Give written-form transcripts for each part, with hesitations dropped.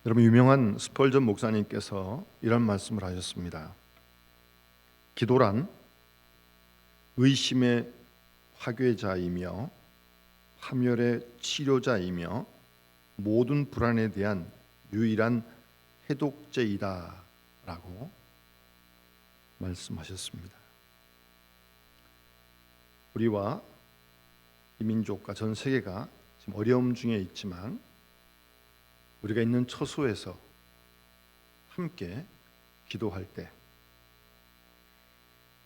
여러분, 유명한 스펄전 목사님께서 이런 말씀을 하셨습니다. 기도란 의심의 화괴자이며 파멸의 치료자이며 모든 불안에 대한 유일한 해독제이다 라고 말씀하셨습니다. 우리와 이 민족과 전 세계가 지금 어려움 중에 있지만 우리가 있는 처소에서 함께 기도할 때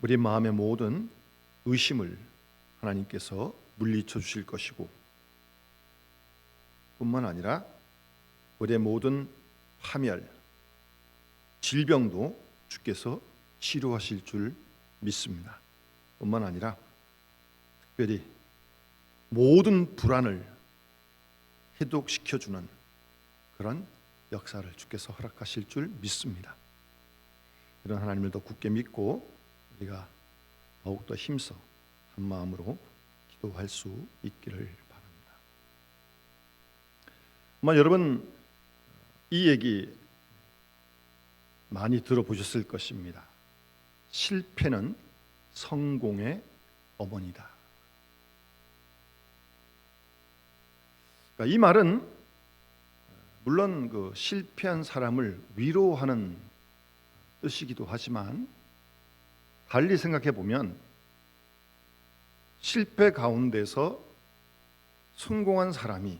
우리 마음의 모든 의심을 하나님께서 물리쳐 주실 것이고, 뿐만 아니라 우리의 모든 파멸, 질병도 주께서 치료하실 줄 믿습니다. 뿐만 아니라 특별히 모든 불안을 해독시켜주는 그런 역사를 주께서 허락하실 줄 믿습니다. 이런 하나님을 더 굳게 믿고 우리가 더욱더 힘써 한 마음으로 기도할 수 있기를 바랍니다. 아마 여러분 이 얘기 많이 들어보셨을 것입니다. 실패는 성공의 어머니다. 그러니까 이 말은 물론 그 실패한 사람을 위로하는 뜻이기도 하지만, 달리 생각해 보면 실패 가운데서 성공한 사람이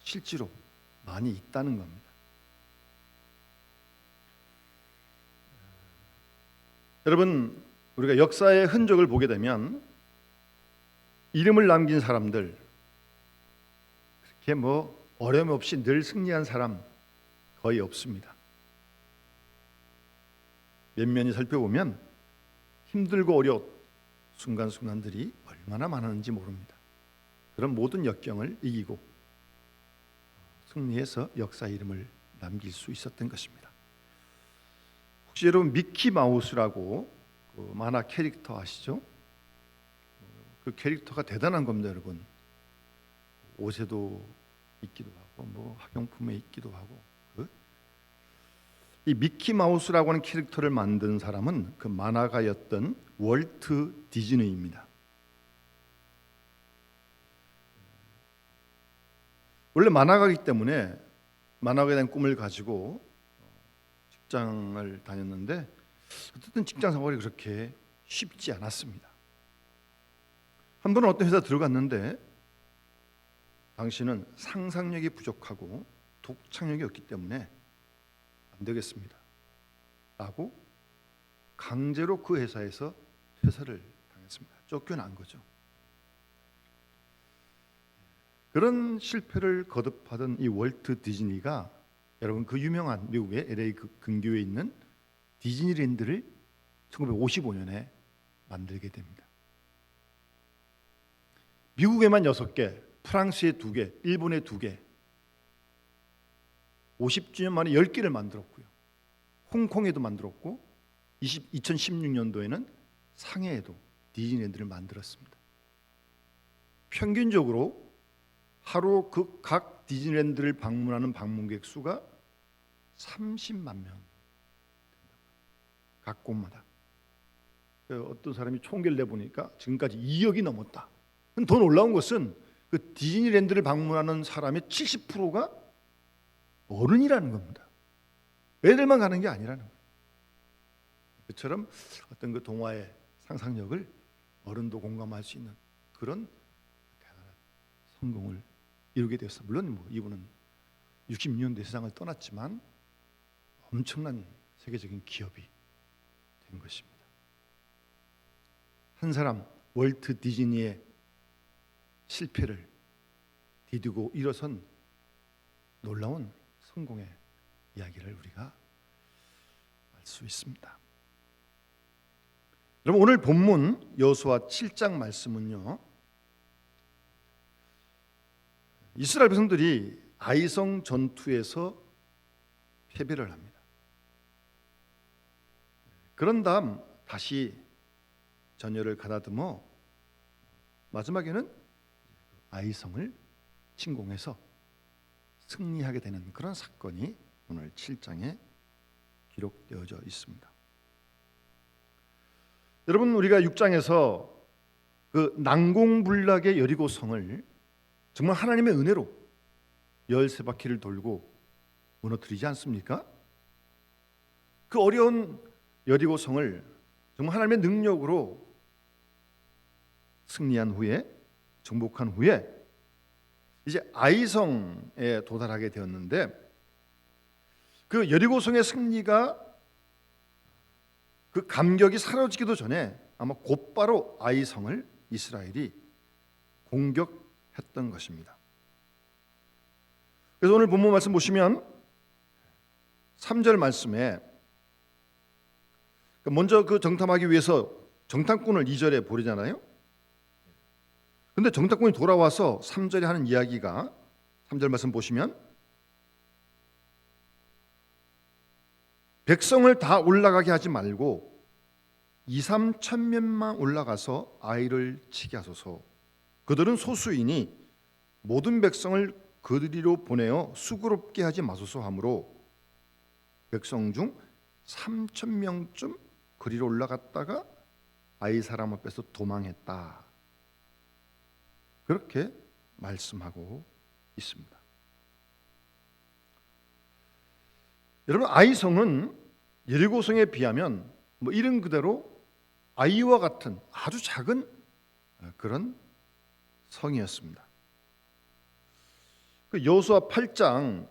실제로 많이 있다는 겁니다. 여러분, 우리가 역사의 흔적을 보게 되면 이름을 남긴 사람들, 그렇게 어려움 없이 늘 승리한 사람 거의 없습니다. 면면히 살펴보면 힘들고 어려운 순간순간들이 얼마나 많았는지 모릅니다. 그런 모든 역경을 이기고 승리해서 역사의 이름을 남길 수 있었던 것입니다. 혹시 여러분 미키 마우스라고 그 만화 캐릭터 아시죠? 그 캐릭터가 대단한 겁니다, 여러분. 옷에도 있기도 하고 학용품에 있기도 하고. 이 미키 마우스라고 하는 캐릭터를 만든 사람은 그 만화가였던 월트 디즈니입니다. 원래 만화가이기 때문에 만화가에 대한 꿈을 가지고 직장을 다녔는데 어쨌든 직장 생활이 그렇게 쉽지 않았습니다. 한 번은 어떤 회사 들어갔는데 당신은 상상력이 부족하고 독창력이 없기 때문에 안 되겠습니다 라고 강제로 그 회사에서 퇴사를 당했습니다. 쫓겨난 거죠. 그런 실패를 거듭하던 이 월트 디즈니가, 여러분, 그 유명한 미국의 LA 근교에 있는 디즈니랜드를 1955년에 만들게 됩니다. 미국에만 6개, 프랑스에 2개, 일본에 2개, 50주년 만에 10개를 만들었고요. 홍콩에도 만들었고 2016년도에는 상해에도 디즈니랜드를 만들었습니다. 평균적으로 하루 그 각 디즈니랜드를 방문하는 방문객 수가 30만 명, 각 곳마다. 어떤 사람이 총계를 내보니까 지금까지 2억이 넘었다. 더 놀라운 것은 그 디즈니랜드를 방문하는 사람의 70%가 어른이라는 겁니다. 애들만 가는 게 아니라는 거예요. 그처럼 어떤 그 동화의 상상력을 어른도 공감할 수 있는 그런 대단한 성공을 이루게 되었어요. 물론 이분은 66년도에 세상을 떠났지만 엄청난 세계적인 기업이 된 것입니다. 한 사람, 월트 디즈니의 실패를 디디고 일어선 놀라운 성공의 이야기를 우리가 알 수 있습니다. 여러분, 오늘 본문 여호수아 7장 말씀은요, 이스라엘 백성들이 아이성 전투에서 패배를 합니다. 그런 다음 다시 전열을 가다듬어 마지막에는 아이성을 침공해서 승리하게 되는 그런 사건이 오늘 7장에 기록되어져 있습니다. 여러분, 우리가 6장에서 그 난공불락의 여리고성을 정말 하나님의 은혜로 13바퀴를 돌고 무너뜨리지 않습니까? 그 어려운 여리고성을 정말 하나님의 능력으로 승리한 후에, 정복한 후에 이제 아이성에 도달하게 되었는데, 그 여리고성의 승리가 그 감격이 사라지기도 전에 아마 곧바로 아이성을 이스라엘이 공격했던 것입니다. 그래서 오늘 본문 말씀 보시면 3절 말씀에 먼저 그 정탐하기 위해서 정탐꾼을 2절에 보내잖아요. 근데 정탐꾼이 돌아와서 3절에 하는 이야기가, 3절 말씀 보시면 백성을 다 올라가게 하지 말고 2-3천명만 올라가서 아이를 치게 하소서. 그들은 소수이니 모든 백성을 그리로 보내어 수고롭게 하지 마소서 하므로 백성 중 3,000명쯤 그리로 올라갔다가 아이 사람 앞에서 도망했다. 그렇게 말씀하고 있습니다. 여러분, 아이성은 여리고성에 비하면 이름 그대로 아이와 같은 아주 작은 그런 성이었습니다. 그 여호수아 8장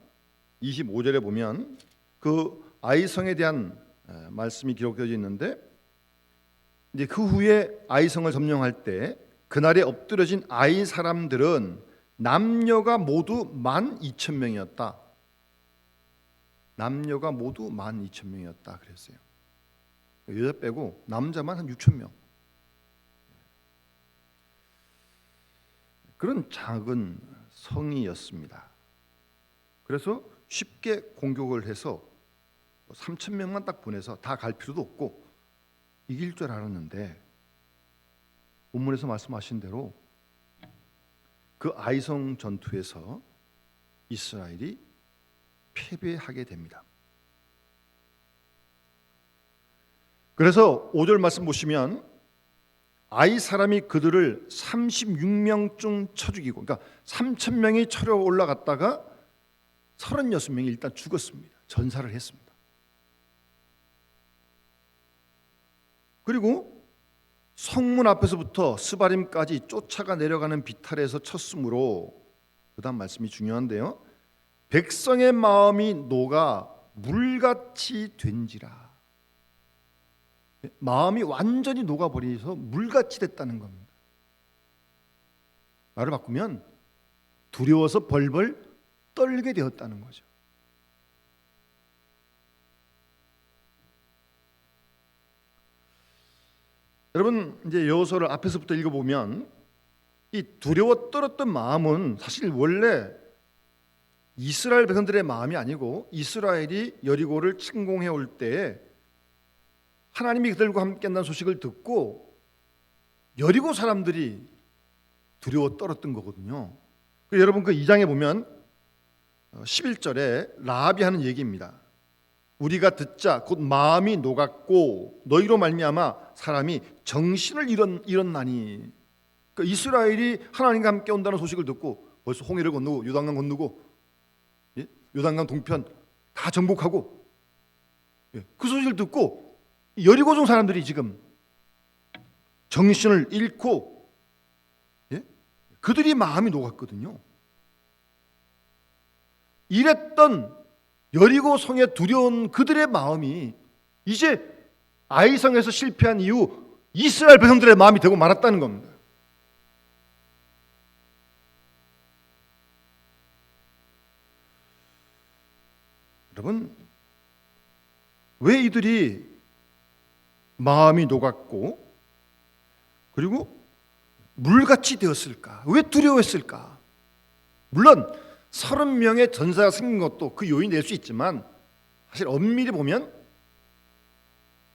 25절에 보면 그 아이성에 대한 말씀이 기록되어 있는데, 이제 그 후에 아이성을 점령할 때 그날에 엎드려진 아이 사람들은 남녀가 모두 12,000명이었다. 남녀가 모두 12,000명이었다 그랬어요. 여자 빼고 남자만 한 6,000명. 그런 작은 성이었습니다. 그래서 쉽게 공격을 해서 3,000명만 딱 보내서 다 갈 필요도 없고 이길 줄 알았는데, 본문에서 말씀하신 대로 그 아이성 전투에서 이스라엘이 패배하게 됩니다. 그래서 5절 말씀 보시면 아이 사람이 그들을 36명쯤 쳐 죽이고, 그러니까 3,000명이 쳐려 올라갔다가 36명이 일단 죽었습니다. 전사를 했습니다. 그리고 성문 앞에서부터 스바림까지 쫓아가 내려가는 비탈에서 쳤으므로, 그 다음 말씀이 중요한데요, 백성의 마음이 녹아 물같이 된지라. 마음이 완전히 녹아버려서 물같이 됐다는 겁니다. 말을 바꾸면 두려워서 벌벌 떨게 되었다는 거죠. 여러분, 이제 여호수아를 앞에서부터 읽어보면 이 두려워 떨었던 마음은 사실 원래 이스라엘 백성들의 마음이 아니고, 이스라엘이 여리고를 침공해 올 때 하나님이 그들과 함께 한다는 소식을 듣고 여리고 사람들이 두려워 떨었던 거거든요. 여러분, 그 2장에 보면 11절에 라합이 하는 얘기입니다. 우리가 듣자 곧 마음이 녹았고 너희로 말미암아 사람이 정신을 잃었나니. 그러니까 이스라엘이 하나님과 함께 온다는 소식을 듣고 벌써 홍해를 건너고 요단강 건너고, 요단강 동편 다 정복하고, 그 소식을 듣고 여리고성 사람들이 지금 정신을 잃고, 그들이 마음이 녹았거든요. 이랬던 여리고성에 두려운 그들의 마음이 이제 아이성에서 실패한 이후 이스라엘 백성들의 마음이 되고 말았다는 겁니다. 여러분, 왜 이들이 마음이 녹았고 그리고 물같이 되었을까? 왜 두려워했을까? 물론 30명의 전사가 생긴 것도 그 요인이 될 수 있지만, 사실 엄밀히 보면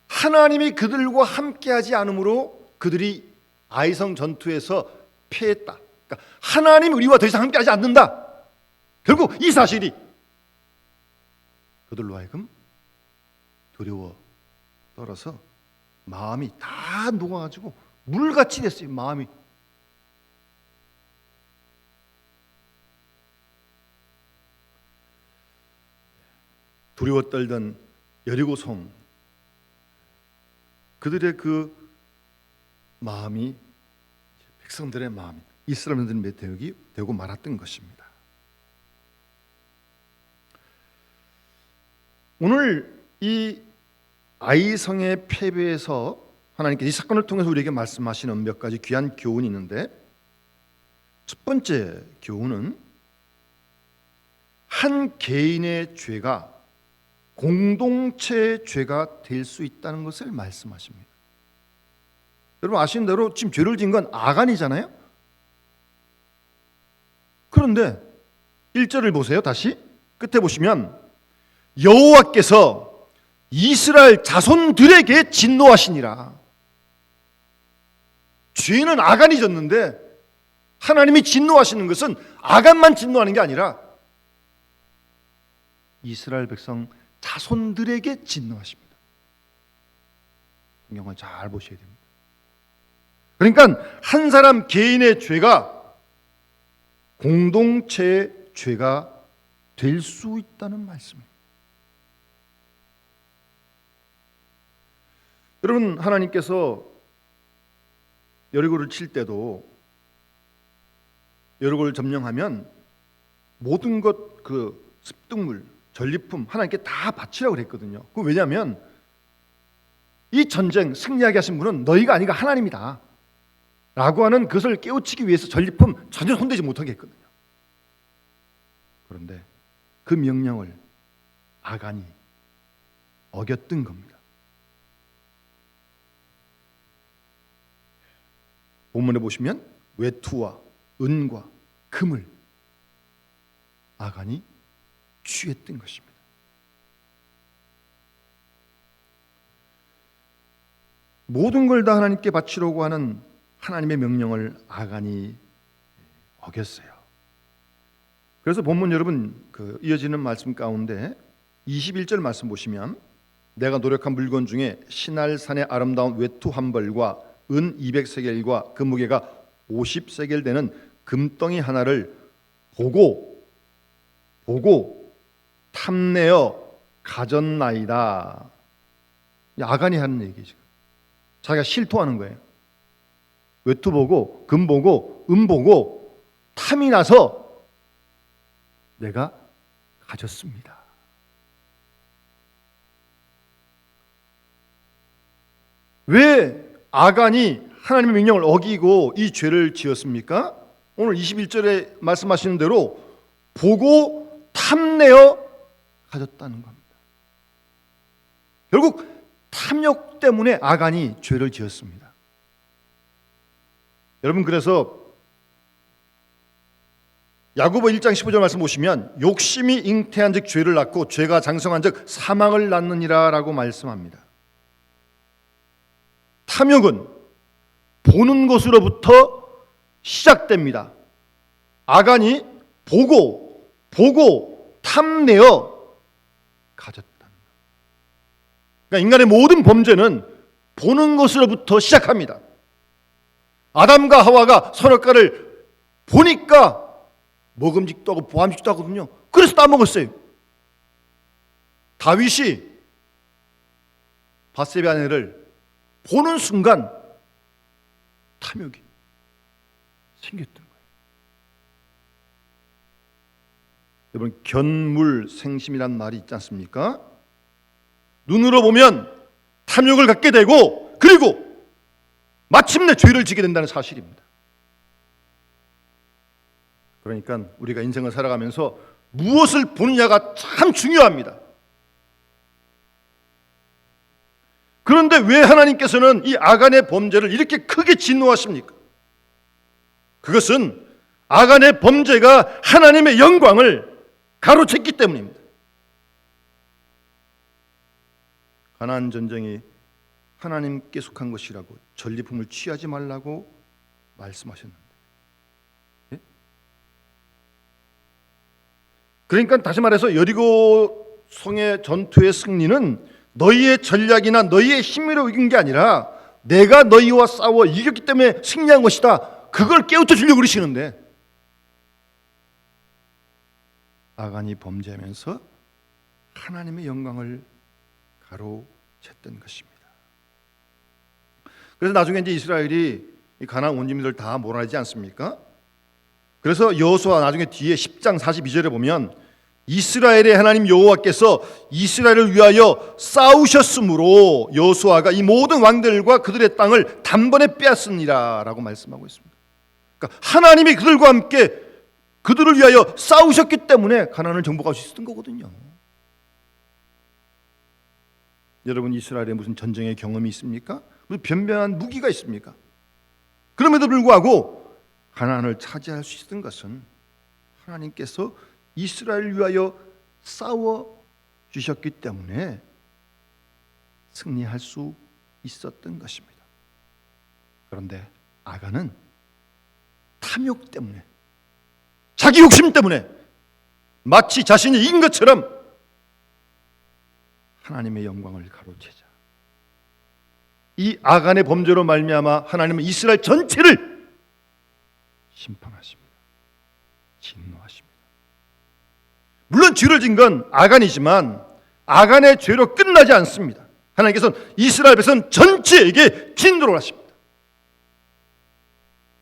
하나님이 그들과 함께하지 않으므로 그들이 아이성 전투에서 패했다. 그러니까 하나님이 우리와 더 이상 함께하지 않는다. 결국 이 사실이 그들로 하여금 두려워 떨어서 마음이 다 녹아가지고 물같이 됐어요. 마음이. 두려워 떨던 여리고 성, 그들의 그 마음이 백성들의 마음이 이스라엘들의 메대역이 되고 말았던 것입니다. 오늘 이 아이성의 패배에서 하나님께서 이 사건을 통해서 우리에게 말씀하시는 몇 가지 귀한 교훈이 있는데, 첫 번째 교훈은 한 개인의 죄가 공동체의 죄가 될 수 있다는 것을 말씀하십니다. 여러분 아시는 대로 지금 죄를 지은 건 아간이잖아요. 그런데 1절을 보세요. 다시 끝에 보시면 여호와께서 이스라엘 자손들에게 진노하시니라. 죄는 아간이 졌는데 하나님이 진노하시는 것은 아간만 진노하는 게 아니라 이스라엘 백성 자손들에게 진노하십니다. 성경을 잘 보셔야 됩니다. 그러니까 한 사람 개인의 죄가 공동체의 죄가 될 수 있다는 말씀입니다. 여러분 하나님께서 여리고를 칠 때도 여리고를 점령하면 모든 것 그 습득물 전리품 하나님께 다 바치라고 그랬거든요. 그 왜냐하면 이 전쟁 승리하게 하신 분은 너희가 아니가 하나님이다 라고 하는 그것을 깨우치기 위해서 전리품 전혀 손대지 못하게 했거든요. 그런데 그 명령을 아간이 어겼던 겁니다. 본문에 보시면 외투와 은과 금을 아간이 취했던 것입니다. 모든 걸 다 하나님께 바치려고 하는 하나님의 명령을 아간이 어겼어요. 그래서 본문 여러분 그 이어지는 말씀 가운데 21절 말씀 보시면 내가 노력한 물건 중에 시날산의 아름다운 외투 한 벌과 은 200세겔과 그 무게가 50세겔 되는 금덩이 하나를 보고 탐내어 가졌나이다. 아간이 하는 얘기죠. 자기가 실토하는 거예요. 외투 보고 금 보고 은 보고 탐이 나서 내가 가졌습니다. 왜 아간이 하나님의 명령을 어기고 이 죄를 지었습니까? 오늘 21절에 말씀하시는 대로 보고 탐내어 가졌다는 겁니다. 결국 탐욕 때문에 아간이 죄를 지었습니다. 여러분 그래서 야고보 1장 15절 말씀 보시면 욕심이 잉태한 즉 죄를 낳고 죄가 장성한 즉 사망을 낳느니라 라고 말씀합니다. 탐욕은 보는 것으로부터 시작됩니다. 아간이 보고 탐내어 가졌다. 그러니까 인간의 모든 범죄는 보는 것으로부터 시작합니다. 아담과 하와가 선악과를 보니까 먹음직도 하고 보암직도 하거든요. 그래서 따먹었어요. 다윗이 밧세바 아내를 보는 순간 탐욕이 생겼던 거예요. 여러분 견물생심이란 말이 있지 않습니까? 눈으로 보면 탐욕을 갖게 되고 그리고 마침내 죄를 지게 된다는 사실입니다. 그러니까 우리가 인생을 살아가면서 무엇을 보느냐가 참 중요합니다. 그런데 왜 하나님께서는 이 아간의 범죄를 이렇게 크게 진노하십니까? 그것은 아간의 범죄가 하나님의 영광을 가로챘기 때문입니다. 가나안 전쟁이 하나님께 속한 것이라고 전리품을 취하지 말라고 말씀하셨는데 그러니까 다시 말해서 여리고 성의 전투의 승리는 너희의 전략이나 너희의 힘으로 이긴 게 아니라 내가 너희와 싸워 이겼기 때문에 승리한 것이다. 그걸 깨우쳐 주려고 그러시는데 아간이 범죄하면서 하나님의 영광을 가로챘던 것입니다. 그래서 나중에 이제 이스라엘이 이 가나안 원주민들 다 몰아내지 않습니까? 그래서 여호수아 나중에 뒤에 10장 42절에 보면 이스라엘의 하나님 여호와께서 이스라엘을 위하여 싸우셨으므로 여호수아가 이 모든 왕들과 그들의 땅을 단번에 빼앗으니라라고 말씀하고 있습니다. 그러니까 하나님이 그들과 함께 그들을 위하여 싸우셨기 때문에 가나안을 정복할 수 있었던 거거든요. 여러분 이스라엘에 무슨 전쟁의 경험이 있습니까? 무슨 변변한 무기가 있습니까? 그럼에도 불구하고 가나안을 차지할 수 있었던 것은 하나님께서 이스라엘을 위하여 싸워 주셨기 때문에 승리할 수 있었던 것입니다. 그런데 아간은 탐욕 때문에 자기 욕심 때문에 마치 자신이 이긴 것처럼 하나님의 영광을 가로채자 이 아간의 범죄로 말미암아 하나님은 이스라엘 전체를 심판하십니다. 진노하십니다. 물론 죄를 진 건 아간이지만 아간의 죄로 끝나지 않습니다. 하나님께서는 이스라엘 백성 전체에게 진노를 하십니다.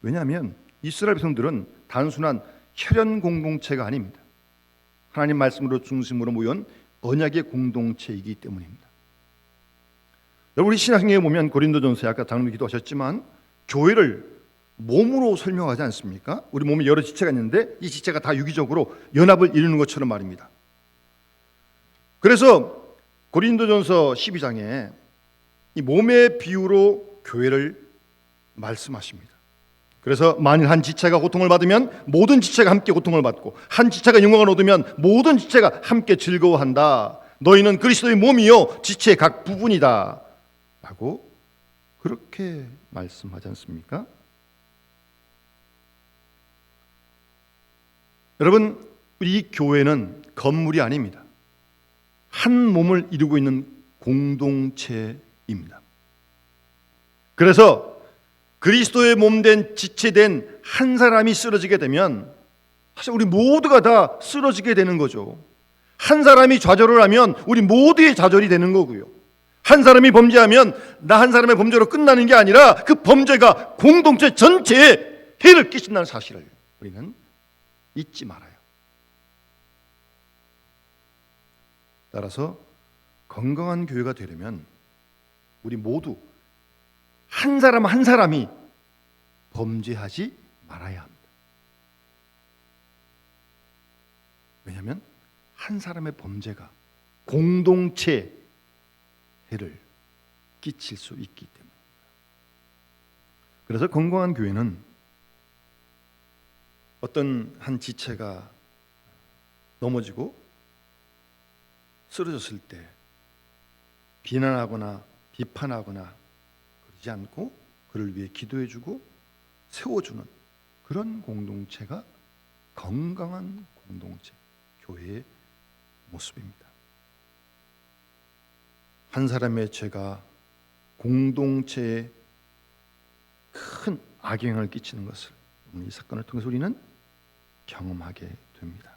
왜냐하면 이스라엘 백성들은 단순한 혈연 공동체가 아닙니다. 하나님 말씀으로 중심으로 모인 언약의 공동체이기 때문입니다. 여러분 우리 신약성경에 보면 고린도전서에 아까 장로님 기도하셨지만 교회를 몸으로 설명하지 않습니까? 우리 몸에 여러 지체가 있는데 이 지체가 다 유기적으로 연합을 이루는 것처럼 말입니다. 그래서 고린도전서 12장에 이 몸의 비유로 교회를 말씀하십니다. 그래서 만일 한 지체가 고통을 받으면 모든 지체가 함께 고통을 받고 한 지체가 영광을 얻으면 모든 지체가 함께 즐거워한다. 너희는 그리스도의 몸이요 지체의 각 부분이다 라고 그렇게 말씀하지 않습니까? 여러분 이 교회는 건물이 아닙니다. 한 몸을 이루고 있는 공동체입니다. 그래서 그리스도의 몸된 지체된 한 사람이 쓰러지게 되면 사실 우리 모두가 다 쓰러지게 되는 거죠. 한 사람이 좌절을 하면 우리 모두의 좌절이 되는 거고요. 한 사람이 범죄하면 나 한 사람의 범죄로 끝나는 게 아니라 그 범죄가 공동체 전체에 해를 끼친다는 사실을 우리는 잊지 말아요. 따라서 건강한 교회가 되려면 우리 모두 한 사람 한 사람이 범죄하지 말아야 합니다. 왜냐하면 한 사람의 범죄가 공동체에 해를 끼칠 수 있기 때문입니다. 그래서 건강한 교회는 어떤 한 지체가 넘어지고 쓰러졌을 때 비난하거나 비판하거나 그러지 않고 그를 위해 기도해주고 세워주는 그런 공동체가 건강한 공동체, 교회의 모습입니다. 한 사람의 죄가 공동체에 큰 악영향을 끼치는 것을 이 사건을 통해서 우리는 경험하게 됩니다.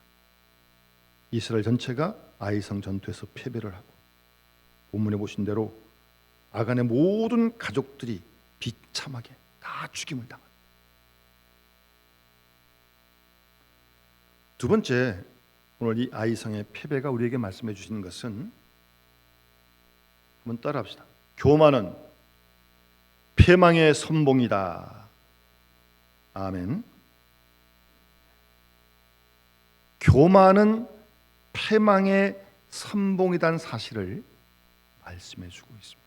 이스라엘 전체가 아이성 전투에서 패배를 하고 본문에 보신 대로 아간의 모든 가족들이 비참하게 다 죽임을 당합니다. 두 번째, 오늘 이 아이성의 패배가 우리에게 말씀해 주시는 것은 한번 따라합시다. 교만은 패망의 선봉이다. 아멘. 교만은 패망의 선봉이라는 사실을 말씀해 주고 있습니다.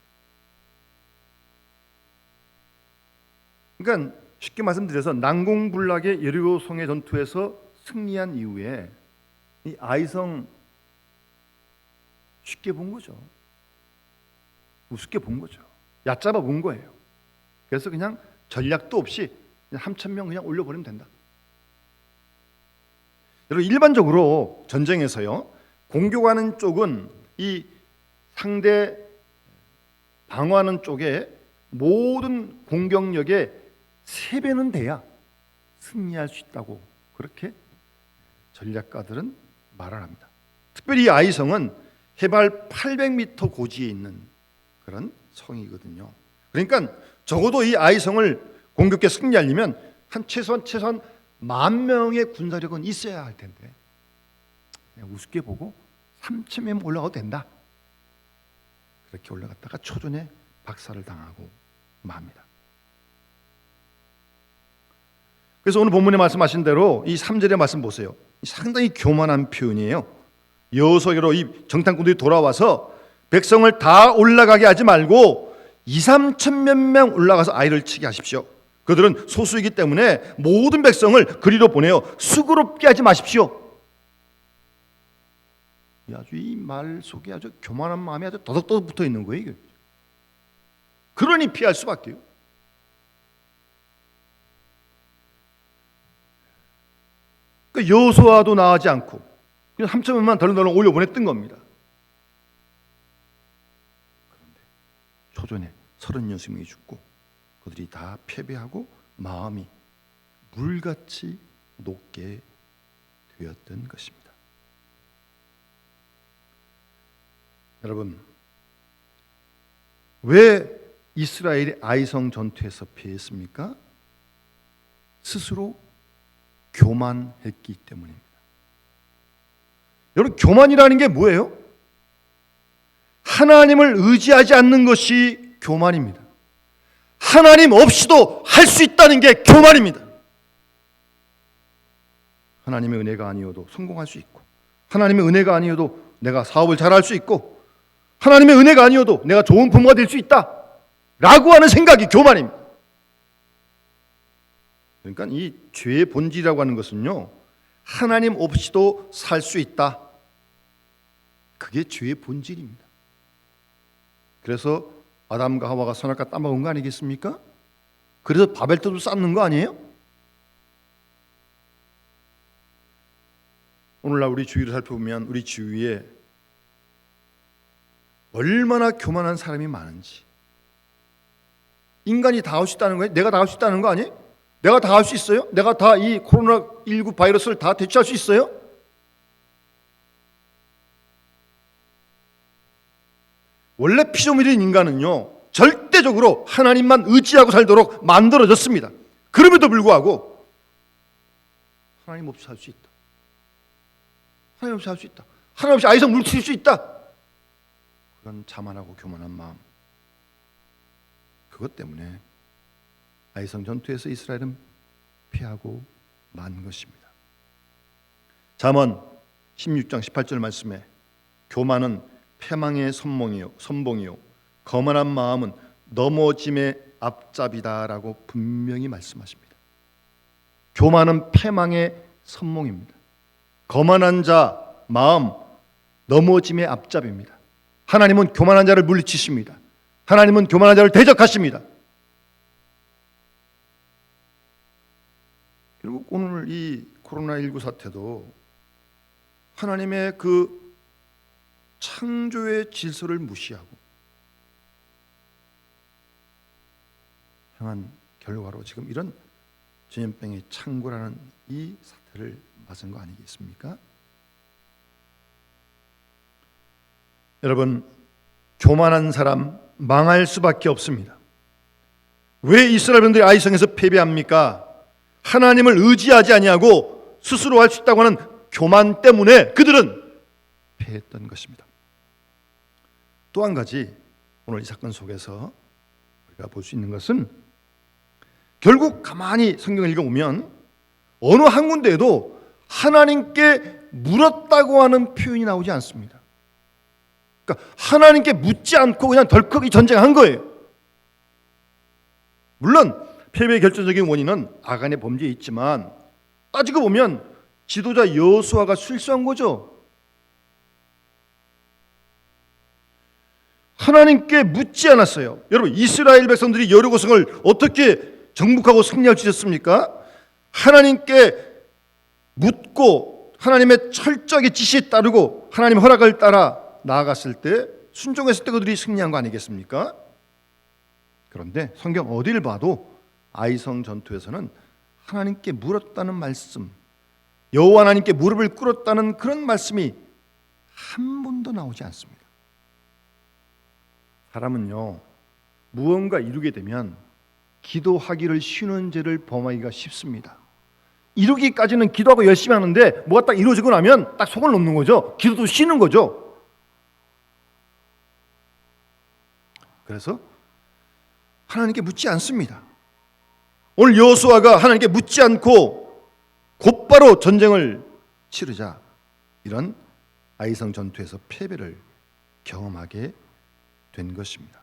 그러니까 쉽게 말씀드려서 난공불락의 여리고 성의 전투에서 승리한 이후에 이 아이성 쉽게 본 거죠. 우습게 본 거죠. 얕잡아 본 거예요. 그래서 그냥 전략도 없이 그냥 3,000명 그냥 올려버리면 된다. 여러분, 일반적으로 전쟁에서요, 공격하는 쪽은 이 상대 방어하는 쪽에 모든 공격력의 3배는 돼야 승리할 수 있다고 그렇게 전략가들은 말을 합니다. 특별히 이 아이성은 해발 800m 고지에 있는 그런 성이거든요. 그러니까 적어도 이 아이성을 공격해 승리하려면 최소한 10,000명의 군사력은 있어야 할 텐데, 그냥 우습게 보고 3,000명 올라가도 된다, 그렇게 올라갔다가 초전에 박살을 당하고 맙니다. 그래서 오늘 본문에 말씀하신 대로 이 3절의 말씀 보세요. 상당히 교만한 표현이에요. 여호수아로 이 정탐꾼들이 돌아와서 백성을 다 올라가게 하지 말고 2,000~3,000 몇 명 올라가서 아이를 치게 하십시오. 그들은 소수이기 때문에 모든 백성을 그리로 보내어 수고롭게 하지 마십시오. 아주 이 말 속에 아주 교만한 마음이 아주 더덕더덕 붙어 있는 거예요. 이게. 그러니 피할 수밖에요. 그러니까 여호수아도 나가지 않고 그냥 3,000명만 덜렁덜렁 올려 보냈던 겁니다. 그런데 초전에 36명이 죽고 그들이 다 패배하고 마음이 물같이 녹게 되었던 것입니다. 여러분, 왜 이스라엘이 아이성 전투에서 패했습니까? 스스로 교만했기 때문입니다. 여러분, 교만이라는 게 뭐예요? 하나님을 의지하지 않는 것이 교만입니다. 하나님 없이도 할 수 있다는 게 교만입니다. 하나님의 은혜가 아니어도 성공할 수 있고, 하나님의 은혜가 아니어도 내가 사업을 잘할 수 있고, 하나님의 은혜가 아니어도 내가 좋은 부모가 될 수 있다 라고 하는 생각이 교만입니다. 그러니까 이 죄의 본질이라고 하는 것은요, 하나님 없이도 살 수 있다, 그게 죄의 본질입니다. 그래서 아담과 하와가 선악과 따먹은 거 아니겠습니까? 그래서 바벨탑을 쌓는 거 아니에요? 오늘날 우리 주위를 살펴보면 우리 주위에 얼마나 교만한 사람이 많은지. 인간이 다 할 수 있다는 거예요? 내가 다 할 수 있다는 거 아니에요? 내가 다 할 수 있어요? 내가 다 이 코로나19 바이러스를 다 대처할 수 있어요? 원래 피조물인 인간은요, 절대적으로 하나님만 의지하고 살도록 만들어졌습니다. 그럼에도 불구하고 하나님 없이 살 수 있다, 하나님 없이 살 수 있다, 하나님 없이 아이성 물칠 수 있다, 그런 자만하고 교만한 마음, 그것 때문에 아이성 전투에서 이스라엘은 패하고 만 것입니다. 잠언 16장 18절 말씀에 교만은 패망의 선봉이요 거만한 마음은 넘어짐의 앞잡이다라고 분명히 말씀하십니다. 교만은 패망의 선봉입니다. 거만한 자 마음 넘어짐의 앞잡이입니다. 하나님은 교만한 자를 물리치십니다. 하나님은 교만한 자를 대적하십니다. 결국 오늘 이 코로나19 사태도 하나님의 그 창조의 질서를 무시하고 향한 결과로 지금 이런 전염병의 창궐하는 이 사태를 맞은 거 아니겠습니까? 여러분, 교만한 사람 망할 수밖에 없습니다. 왜 이스라엘 분들이 아이성에서 패배합니까? 하나님을 의지하지 아니하고 스스로 할 수 있다고 하는 교만 때문에 그들은 패했던 것입니다. 또 한 가지 오늘 이 사건 속에서 우리가 볼 수 있는 것은 결국 가만히 성경을 읽어보면 어느 한 군데에도 하나님께 물었다고 하는 표현이 나오지 않습니다. 그러니까 하나님께 묻지 않고 그냥 덜컥 이 전쟁한 거예요. 물론 패배의 결정적인 원인은 아간의 범죄에 있지만 따지고 보면 지도자 여호수아가 실수한 거죠. 하나님께 묻지 않았어요. 여러분, 이스라엘 백성들이 여리고성을 어떻게 정복하고 승리할 수 있었습니까? 하나님께 묻고 하나님의 철저하게 지시에 따르고 하나님의 허락을 따라 나아갔을 때, 순종했을 때 그들이 승리한 거 아니겠습니까? 그런데 성경 어디를 봐도 아이성 전투에서는 하나님께 물었다는 말씀, 여호와 하나님께 무릎을 꿇었다는 그런 말씀이 한 번도 나오지 않습니다. 사람은요, 무언가 이루게 되면 기도하기를 쉬는 죄를 범하기가 쉽습니다. 이루기까지는 기도하고 열심히 하는데 뭐가 딱 이루어지고 나면 딱 속을 놓는 거죠. 기도도 쉬는 거죠. 그래서 하나님께 묻지 않습니다. 오늘 여호수아가 하나님께 묻지 않고 곧바로 전쟁을 치르자 이런 아이성 전투에서 패배를 경험하게 된 것입니다.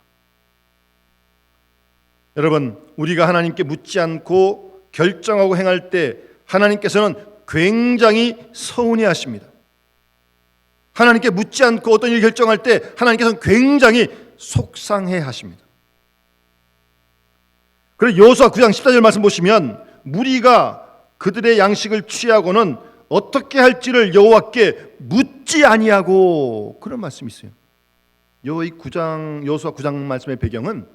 여러분, 우리가 하나님께 묻지 않고 결정하고 행할 때 하나님께서는 굉장히 서운해하십니다. 하나님께 묻지 않고 어떤 일을 결정할 때 하나님께서는 굉장히 속상해하십니다. 그래서 여호수아 9장 14절 말씀 보시면 무리가 그들의 양식을 취하고는 어떻게 할지를 여호와께 묻지 아니하고, 그런 말씀이 있어요. 여호수아 9장 말씀의 배경은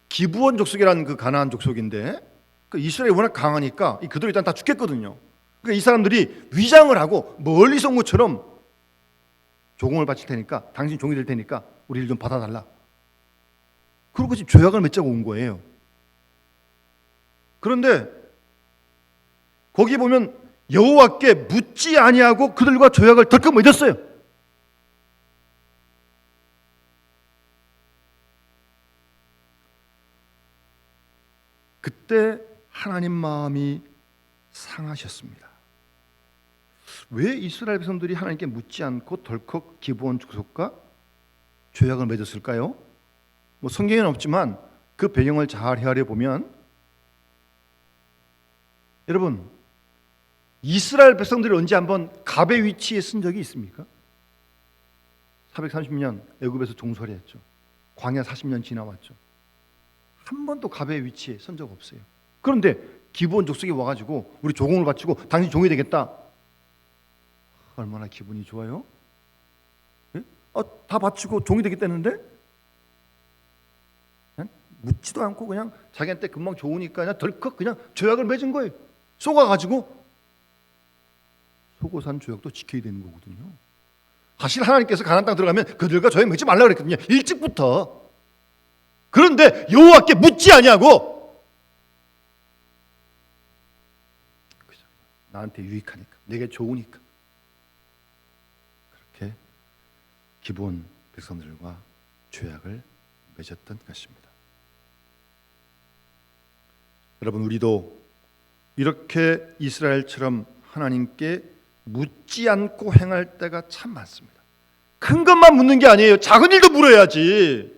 기브온 족속이라는 그 가나안 족속인데, 그 이스라엘이 워낙 강하니까 그들이 일단 다 죽겠거든요. 그러니까 이 사람들이 위장을 하고 멀리서 온 것처럼 조공을 바칠 테니까, 당신 종이 될 테니까 우리를 좀 받아달라. 그러고 지금 조약을 맺자고 온 거예요. 그런데 거기 보면 여호와께 묻지 아니하고 그들과 조약을 덜컥 맺었어요. 그때 하나님 마음이 상하셨습니다. 왜 이스라엘 백성들이 하나님께 묻지 않고 덜컥 기브온 족속과 조약을 맺었을까요? 뭐 성경에는 없지만 그 배경을 잘 헤아려 보면, 여러분, 이스라엘 백성들이 언제 한번 갑의 위치에 쓴 적이 있습니까? 430년 애굽에서 종살이했죠. 광야 40년 지나왔죠. 한 번도 갑의 위치에 선 적 없어요. 그런데 기브온 족속이 와가지고 우리 조공을 바치고 당신 종이 되겠다. 얼마나 기분이 좋아요? 예? 다 바치고 종이 되겠다는데 그냥 묻지도 않고 그냥 자기한테 금방 좋으니까 그냥 덜컥 그냥 조약을 맺은 거예요. 속아가지고. 속고 산 조약도 지켜야 되는 거거든요. 사실 하나님께서 가나안 땅 들어가면 그들과 조약 맺지 말라고 그랬거든요. 일찍부터. 그런데 여호와께 묻지 아니하고, 나한테 유익하니까, 내게 좋으니까 그렇게 기브온 백성들과 조약을 맺었던 것입니다. 여러분, 우리도 이렇게 이스라엘처럼 하나님께 묻지 않고 행할 때가 참 많습니다. 큰 것만 묻는 게 아니에요. 작은 일도 물어야지.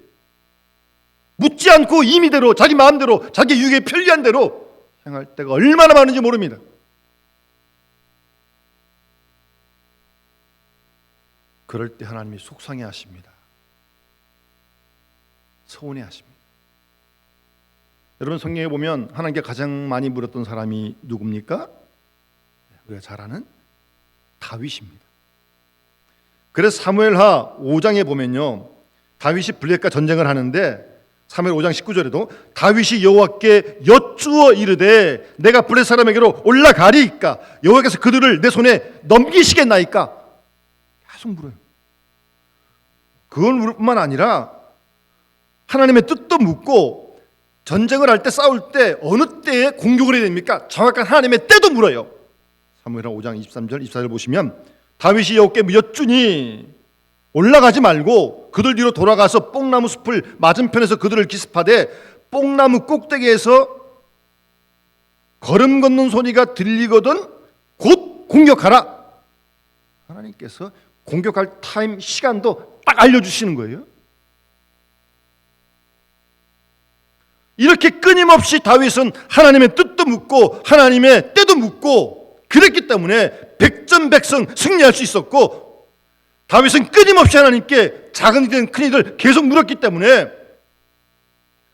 묻지 않고 임의대로 자기 마음대로 자기 유익에 편리한 대로 행할 때가 얼마나 많은지 모릅니다. 그럴 때 하나님이 속상해 하십니다. 서운해 하십니다. 여러분, 성경에 보면 하나님께 가장 많이 물었던 사람이 누굽니까? 우리가 잘 아는 다윗입니다. 그래서 사무엘하 5장에 보면요, 다윗이 블레셋과 전쟁을 하는데 사무엘 5장 19절에도 다윗이 여호와께 여쭈어 이르되 내가 블레셋 사람에게로 올라가리이까 여호와께서 그들을 내 손에 넘기시겠나이까, 계속 물어요. 그건 뿐만 아니라 하나님의 뜻도 묻고, 전쟁을 할 때, 싸울 때 어느 때에 공격을 해야 됩니까? 정확한 하나님의 때도 물어요. 사무엘하 5장 23절 24절 보시면 다윗이 여호와께 여쭈니 올라가지 말고 그들 뒤로 돌아가서 뽕나무 숲을 맞은편에서 그들을 기습하되 뽕나무 꼭대기에서 걸음 걷는 소리가 들리거든 곧 공격하라. 하나님께서 공격할 타임, 시간도 딱 알려주시는 거예요. 이렇게 끊임없이 다윗은 하나님의 뜻도 묻고 하나님의 때도 묻고 그랬기 때문에 백전백승 승리할 수 있었고, 다윗은 끊임없이 하나님께 작은 일이든 큰 일을 계속 물었기 때문에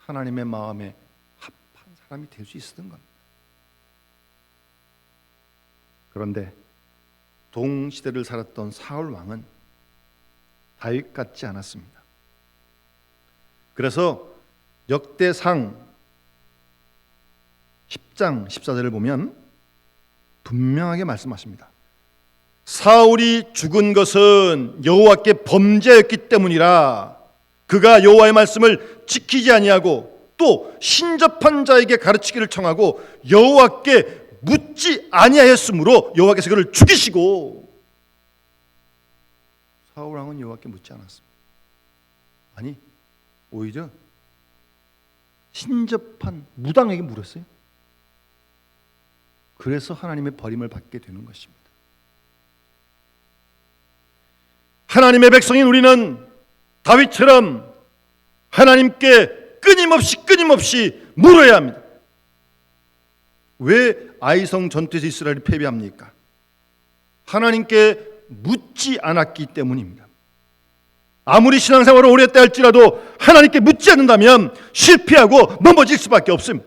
하나님의 마음에 합한 사람이 될 수 있었던 겁니다. 그런데 동시대를 살았던 사울 왕은 다윗 같지 않았습니다. 그래서 역대상 10장 14절을 보면 분명하게 말씀하십니다. 사울이 죽은 것은 여호와께 범죄였기 때문이라. 그가 여호와의 말씀을 지키지 아니하고 또 신접한 자에게 가르치기를 청하고 여호와께 묻지 아니하였으므로 여호와께서 그를 죽이시고. 사울 왕은 여호와께 묻지 않았습니다. 아니, 오히려 신접한 무당에게 물었어요. 그래서 하나님의 버림을 받게 되는 것입니다. 하나님의 백성인 우리는 다윗처럼 하나님께 끊임없이 물어야 합니다. 왜 아이성 전투에서 이스라엘이 패배합니까? 하나님께 묻지 않았기 때문입니다. 아무리 신앙생활을 오래 했다 할지라도 하나님께 묻지 않는다면 실패하고 넘어질 수밖에 없습니다.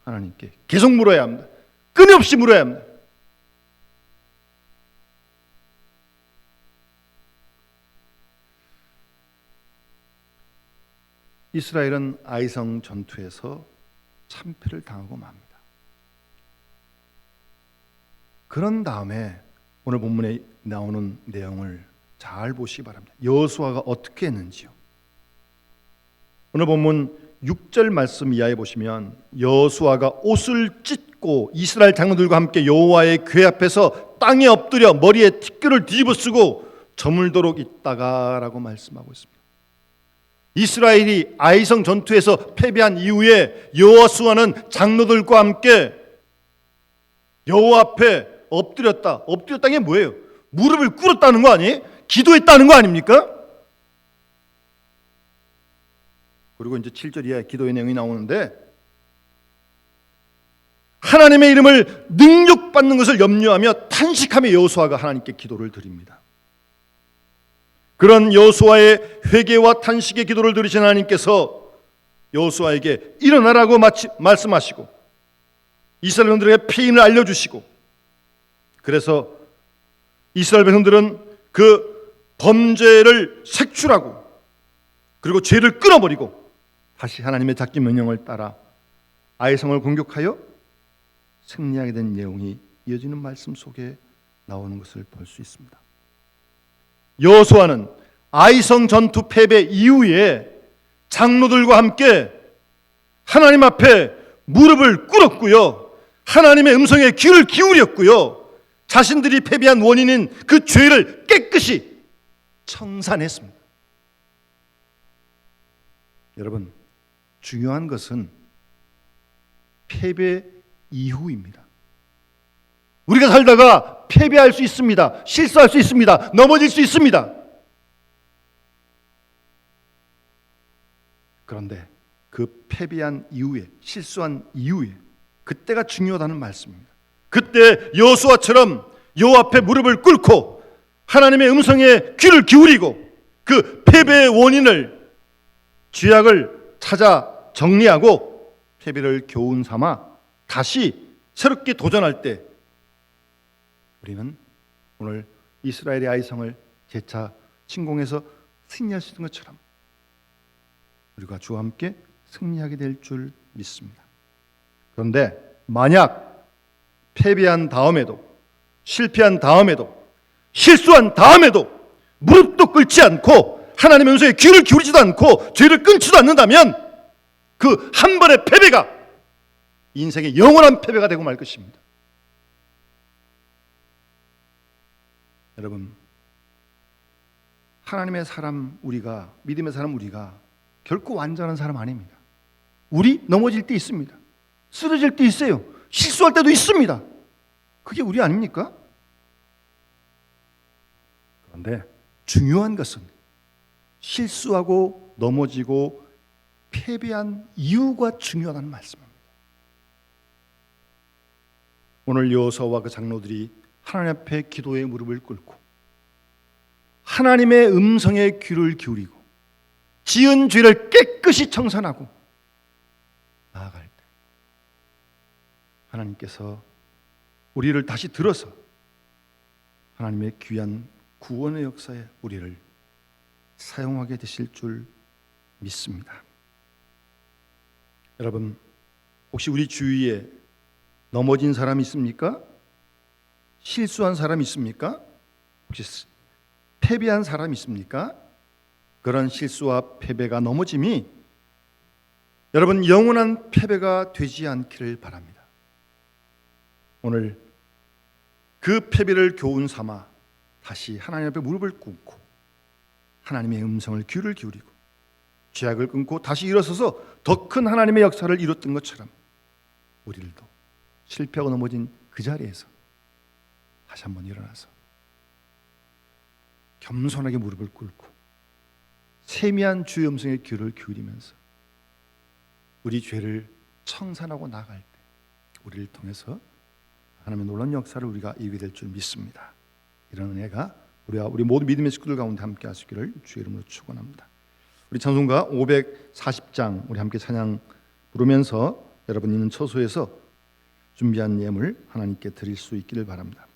하나님께 계속 물어야 합니다. 끊임없이 물어야 합니다. 이스라엘은 아이성 전투에서 참패를 당하고 맙니다. 그런 다음에 오늘 본문에 나오는 내용을 잘 보시기 바랍니다. 여호수아가 어떻게 했는지요. 오늘 본문 6절 말씀 이하에 보시면 여호수아가 옷을 찢고 이스라엘 장로들과 함께 여호와의 궤 앞에서 땅에 엎드려 머리에 티끌을 뒤집어 쓰고 저물도록 있다가라고 말씀하고 있습니다. 이스라엘이 아이성 전투에서 패배한 이후에 여호수아는 장로들과 함께 여호와 앞에 엎드렸다. 엎드렸다는 게 뭐예요? 무릎을 꿇었다는 거 아니에요? 기도했다는 거 아닙니까? 그리고 이제 7절 이하에 기도의 내용이 나오는데 하나님의 이름을 능욕받는 것을 염려하며 탄식하며 여호수아가 하나님께 기도를 드립니다. 그런 여호수아의 회개와 탄식의 기도를 들으신 하나님께서 여호수아에게 일어나라고 말씀하시고 이스라엘 백성들에게 피임을 알려주시고, 그래서 이스라엘 백성들은 그 범죄를 색출하고 그리고 죄를 끊어버리고 다시 하나님의 작기 명령을 따라 아이성을 공격하여 승리하게 된 내용이 이어지는 말씀 속에 나오는 것을 볼 수 있습니다. 여호수아는 아이성 전투 패배 이후에 장로들과 함께 하나님 앞에 무릎을 꿇었고요, 하나님의 음성에 귀를 기울였고요, 자신들이 패배한 원인인 그 죄를 깨끗이 청산했습니다. 여러분, 중요한 것은 패배 이후입니다. 우리가 살다가 패배할 수 있습니다. 실수할 수 있습니다. 넘어질 수 있습니다. 그런데 그 패배한 이후에, 실수한 이후에, 그때가 중요하다는 말씀입니다. 그때 여호수아처럼 여호와 앞에 무릎을 꿇고 하나님의 음성에 귀를 기울이고 그 패배의 원인을, 죄악을 찾아 정리하고 패배를 교훈 삼아 다시 새롭게 도전할 때 우리는 오늘 이스라엘의 아이성을 재차 침공해서 승리할 수 있는 것처럼 우리가 주와 함께 승리하게 될 줄 믿습니다. 그런데 만약 패배한 다음에도, 실패한 다음에도, 실수한 다음에도 무릎도 꿇지 않고 하나님의 음성에 귀를 기울이지도 않고 죄를 끊지도 않는다면 그 한 번의 패배가 인생의 영원한 패배가 되고 말 것입니다. 여러분, 하나님의 사람 우리가, 믿음의 사람 우리가 결코 완전한 사람 아닙니다. 우리 넘어질 때 있습니다. 쓰러질 때 있어요. 실수할 때도 있습니다. 그게 우리 아닙니까? 그런데 중요한 것은 실수하고 넘어지고 패배한 이유가 중요하다는 말씀입니다. 오늘 여호수아와 그 장로들이 하나님 앞에 기도의 무릎을 꿇고 하나님의 음성에 귀를 기울이고 지은 죄를 깨끗이 청산하고 나아갈 때 하나님께서 우리를 다시 들어서 하나님의 귀한 구원의 역사에 우리를 사용하게 되실 줄 믿습니다. 여러분, 혹시 우리 주위에 넘어진 사람 있습니까? 실수한 사람 있습니까? 혹시 패배한 사람 있습니까? 그런 실수와 패배가 넘어짐이 여러분 영원한 패배가 되지 않기를 바랍니다. 오늘 그 패배를 교훈 삼아 다시 하나님 앞에 무릎을 꿇고 하나님의 음성을 귀를 기울이고 죄악을 끊고 다시 일어서서 더 큰 하나님의 역사를 이뤘던 것처럼 우리들도 실패하고 넘어진 그 자리에서 다시 한번 일어나서 겸손하게 무릎을 꿇고 세미한 주의 음성에 귀를 기울이면서 우리 죄를 청산하고 나갈 때 우리를 통해서 하나님의 놀라운 역사를 우리가 이루게 될 줄 믿습니다. 이런 은혜가 우리 모든 믿음의 식구들 가운데 함께 하시기를 주의 이름으로 축원합니다. 우리 찬송가 540장 우리 함께 찬양 부르면서 여러분 있는 처소에서 준비한 예물 하나님께 드릴 수 있기를 바랍니다.